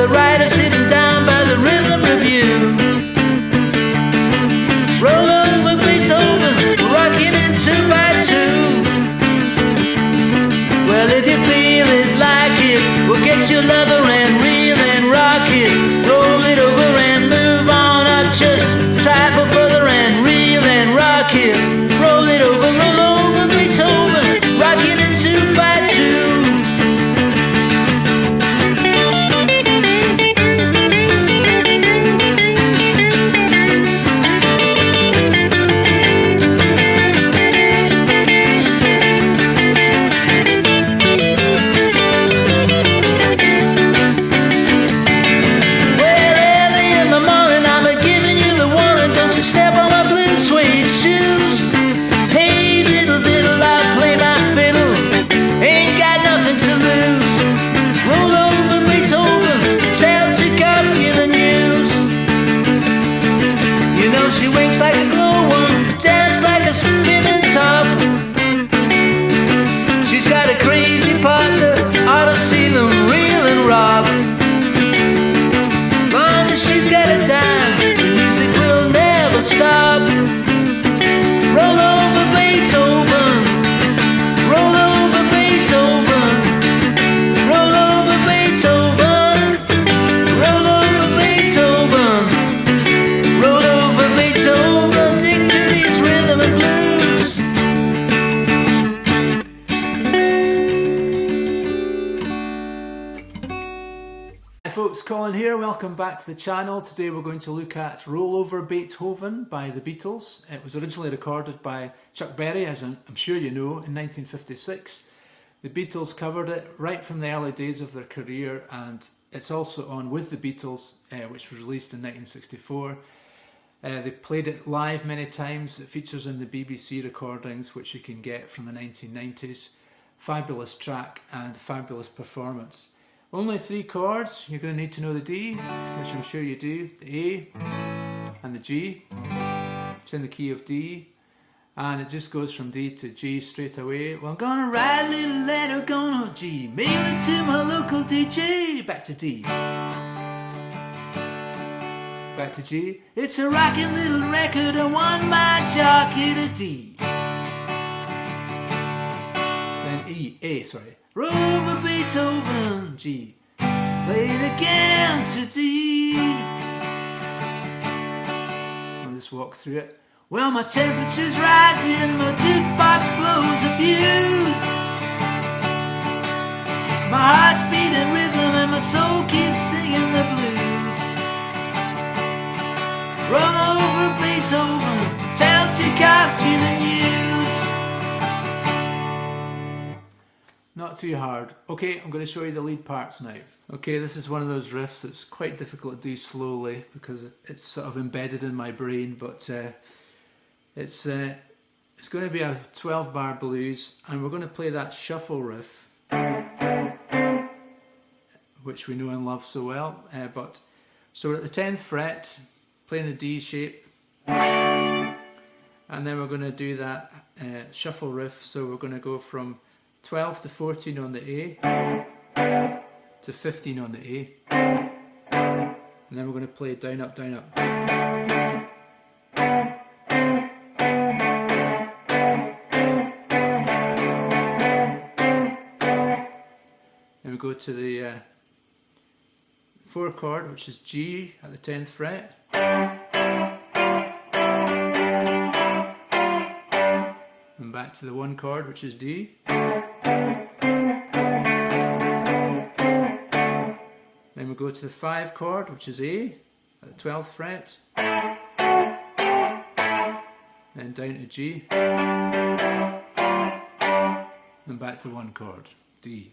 the writer sitting down by the rhythm review. Roll over Beethoven, rocking in 2x2. Well, if you feel it, like it, we'll get your lover and reel and rock it. Roll it over and move on up, just trifle further and reel and rock it. Roll it over, roll over Beethoven, rocking in 2x2. She winks like a glowworm, dance like a spinning top. She's got a crazy partner, ought to see them reel and rock. Long as she's got a dime, the music will never stop. Roll over Beethoven, roll over Beethoven, roll over Beethoven, roll over Beethoven, roll over Beethoven, take to these rhythm and blues. Hi folks, Colin here. Welcome back to the channel. Today we're going to look at Roll Over Beethoven by the Beatles. It was originally recorded by Chuck Berry, as I'm sure you know, in 1956. The Beatles covered it right from the early days of their career, and it's also on With the Beatles, which was released in 1964. They played it live many times. It features in the BBC recordings, which you can get from the 1990s. Fabulous track and fabulous performance. Only 3 chords. You're going to need to know the D, which I'm sure you do, the A and the G. It's in the key of D, and it just goes from D to G straight away. Well, I'm gonna write a little letter, gonna G, mail it to my local DJ. Back to D. Back to G. It's a rockin' little record, a one-man jockey to D. Then E, A, sorry. Roll over Beethoven, G. Play it again to D. I'll just walk through it. Well, my temperature's rising, my jukebox blows a fuse. My heart's beating rhythm and my soul keeps singing the blues. Run over Beethoven, tell Tchaikovsky the news. Not too hard. Okay, I'm going to show you the lead parts now. Okay, this is one of those riffs that's quite difficult to do slowly because it's sort of embedded in my brain, but it's going to be a 12-bar blues, and we're going to play that shuffle riff, which we know and love so well. So we're at the 10th fret, playing the D shape, and then we're going to do that shuffle riff. So we're going to go from 12 to 14 on the A, to 15 on the A, and then we're going to play down, up, down, up. Then we go to the 4 chord, which is G at the 10th fret. And back to the 1 chord, which is D. Then we go to the 5 chord, which is A at the 12th fret. Then down to G. And back to 1 chord, D.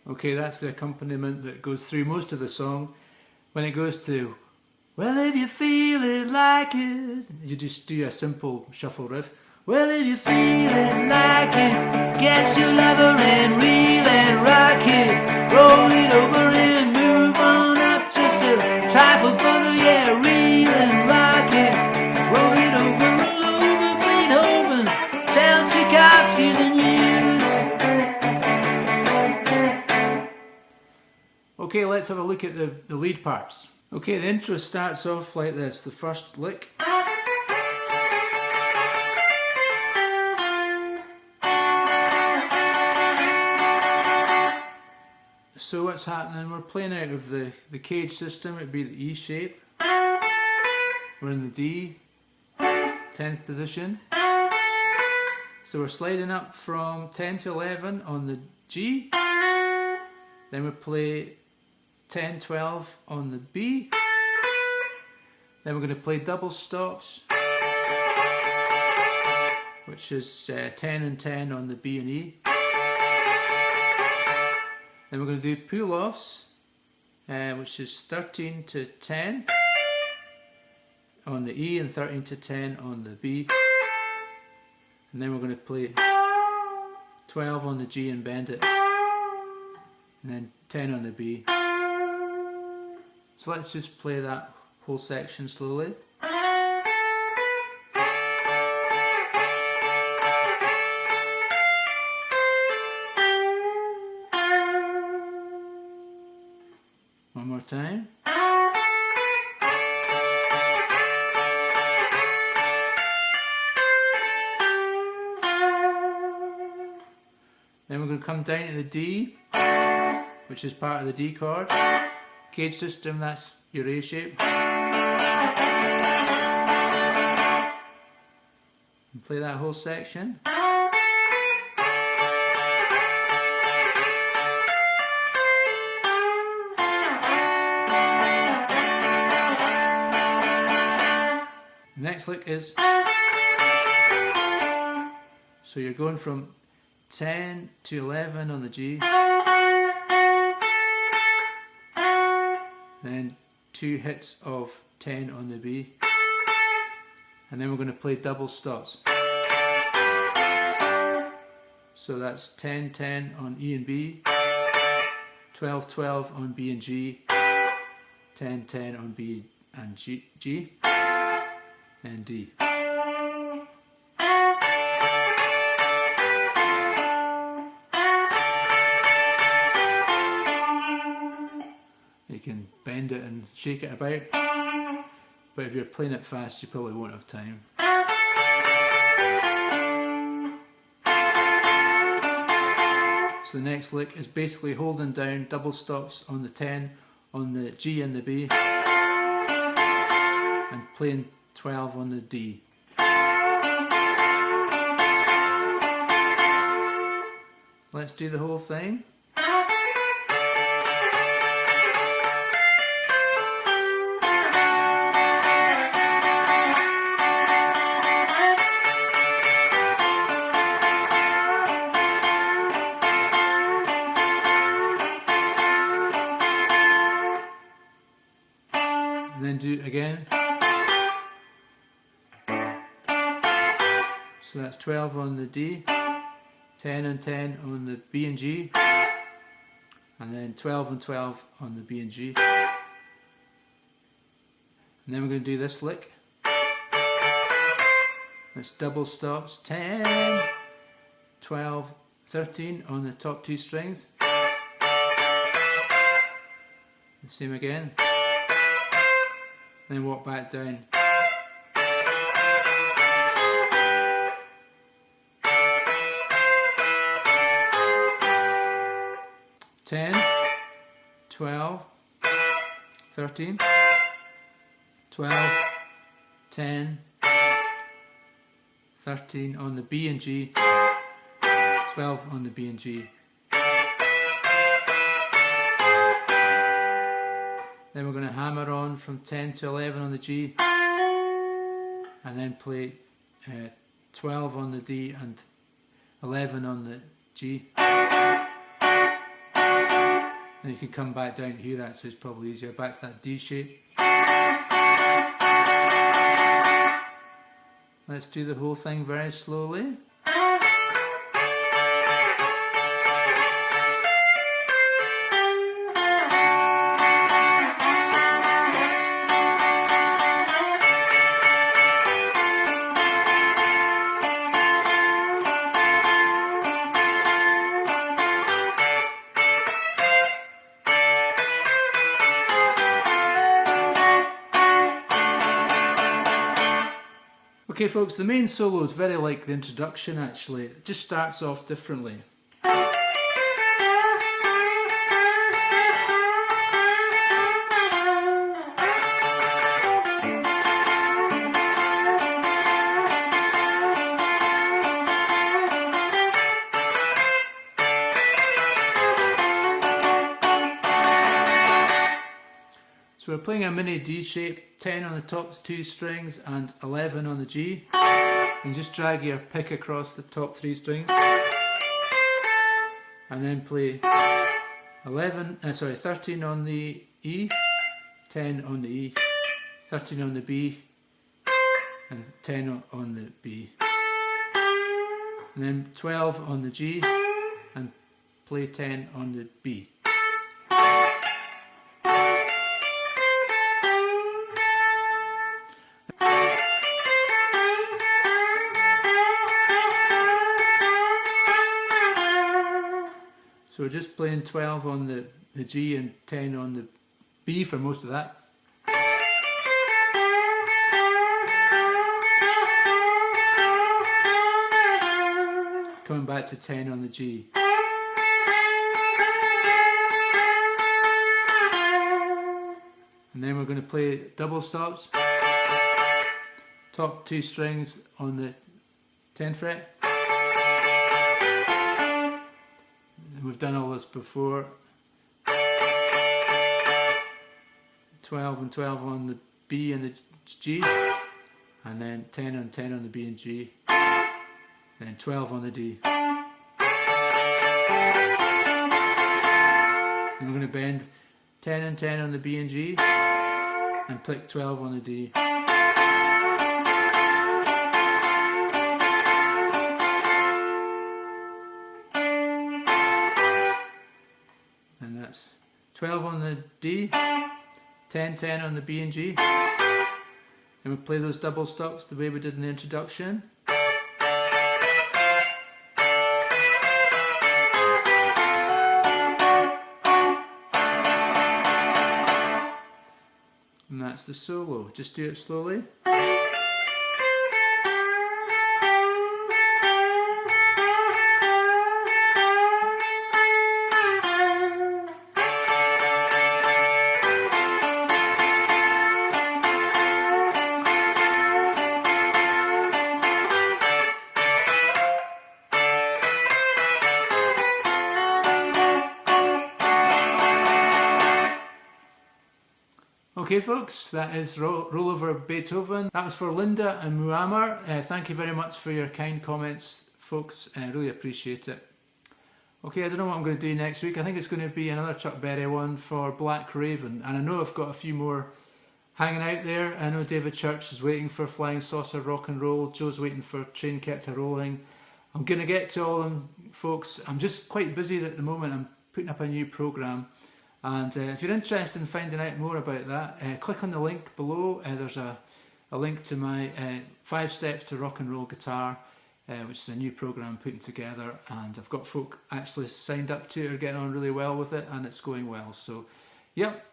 Okay, that's the accompaniment that goes through most of the song. When it goes to Well, if you feel it like it, you just do a simple shuffle riff. Well, if you feel it like it, get your lover and reel and rock it. Roll it over and move on up just a trifle further, yeah, reel and rock it. Roll it over Beethoven. Tell Tchaikovsky the news. Okay, let's have a look at the lead parts. Okay, the intro starts off like this. The first lick. So what's happening? We're playing out of the cage system. It'd be the E shape. We're in the D, 10th position. So we're sliding up from 10 to 11 on the G. Then we play 10, 12 on the B. Then we're going to play double stops, which is 10 and 10 on the B and E. Then we're going to do pull-offs, which is 13 to 10 on the E and 13 to 10 on the B. And then we're going to play 12 on the G and bend it. And then 10 on the B. So let's just play that whole section slowly. One more time. Then we're going to come down to the D, which is part of the D chord. Cage system, that's your A shape. And play that whole section. The next lick is, so you're going from 10 to 11 on the G, then 2 hits of 10 on the B, and then we're going to play double stops. So that's 10, 10 on E and B, 12, 12 on B and G, 10, 10 on B and G, and D. You can bend it and shake it about, but if you're playing it fast you probably won't have time. So the next lick is basically holding down double stops on the 10, on the G and the B, and playing 12 on the D. Let's do the whole thing. And then do it again. So that's 12 on the D, 10 and 10 on the B and G, and then 12 and 12 on the B and G. And then we're going to do this lick. That's double stops, 10, 12, 13 on the top 2 strings. The same again. Then walk back down. Ten, 12, 13, 12, 10, 13 on the B and G, 12 on the B and G. Then we're going to hammer on from 10 to 11 on the G, and then play 12 on the D and 11 on the G. And you can come back down here, actually it's probably easier, back to that D shape. Let's do the whole thing very slowly. Okay folks, the main solo is very like the introduction actually. It just starts off differently. So we're playing a mini D shape, 10 on the top 2 strings and 11 on the G. And just drag your pick across the top 3 strings. And then play 13 on the E, 10 on the E, 13 on the B, and 10 on the B. And then 12 on the G, and play 10 on the B. So we're just playing 12 on the G and 10 on the B for most of that. Coming back to 10 on the G. And then we're going to play double stops. Top 2 strings on the 10th fret. We've done all this before. 12 and 12 on the B and the G, and then 10 and 10 on the B and G, then 12 on the D. And we're going to bend 10 and 10 on the B and G, and pick 12 on the D. And that's 12 on the D, 10, 10 on the B and G. And we play those double stops the way we did in the introduction. And that's the solo. Just do it slowly. Okay folks, that is Roll Over Beethoven. That was for Linda and Muamar. Thank you very much for your kind comments folks, I really appreciate it. Okay, I don't know what I'm going to do next week. I think it's going to be another Chuck Berry one for Black Raven, and I know I've got a few more hanging out there. I know David Church is waiting for Flying Saucer Rock and Roll, Joe's waiting for Train Kept A Rolling. I'm going to get to all of them folks. I'm just quite busy at the moment. I'm putting up a new programme. And if you're interested in finding out more about that, click on the link below. There's a link to my 5 Steps to Rock and Roll Guitar, which is a new programme I'm putting together, and I've got folk actually signed up to it, are getting on really well with it, and it's going well. So, yep,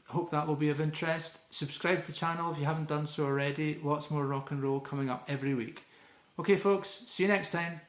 hope that will be of interest. Subscribe to the channel if you haven't done so already. Lots more rock and roll coming up every week. Okay folks, see you next time.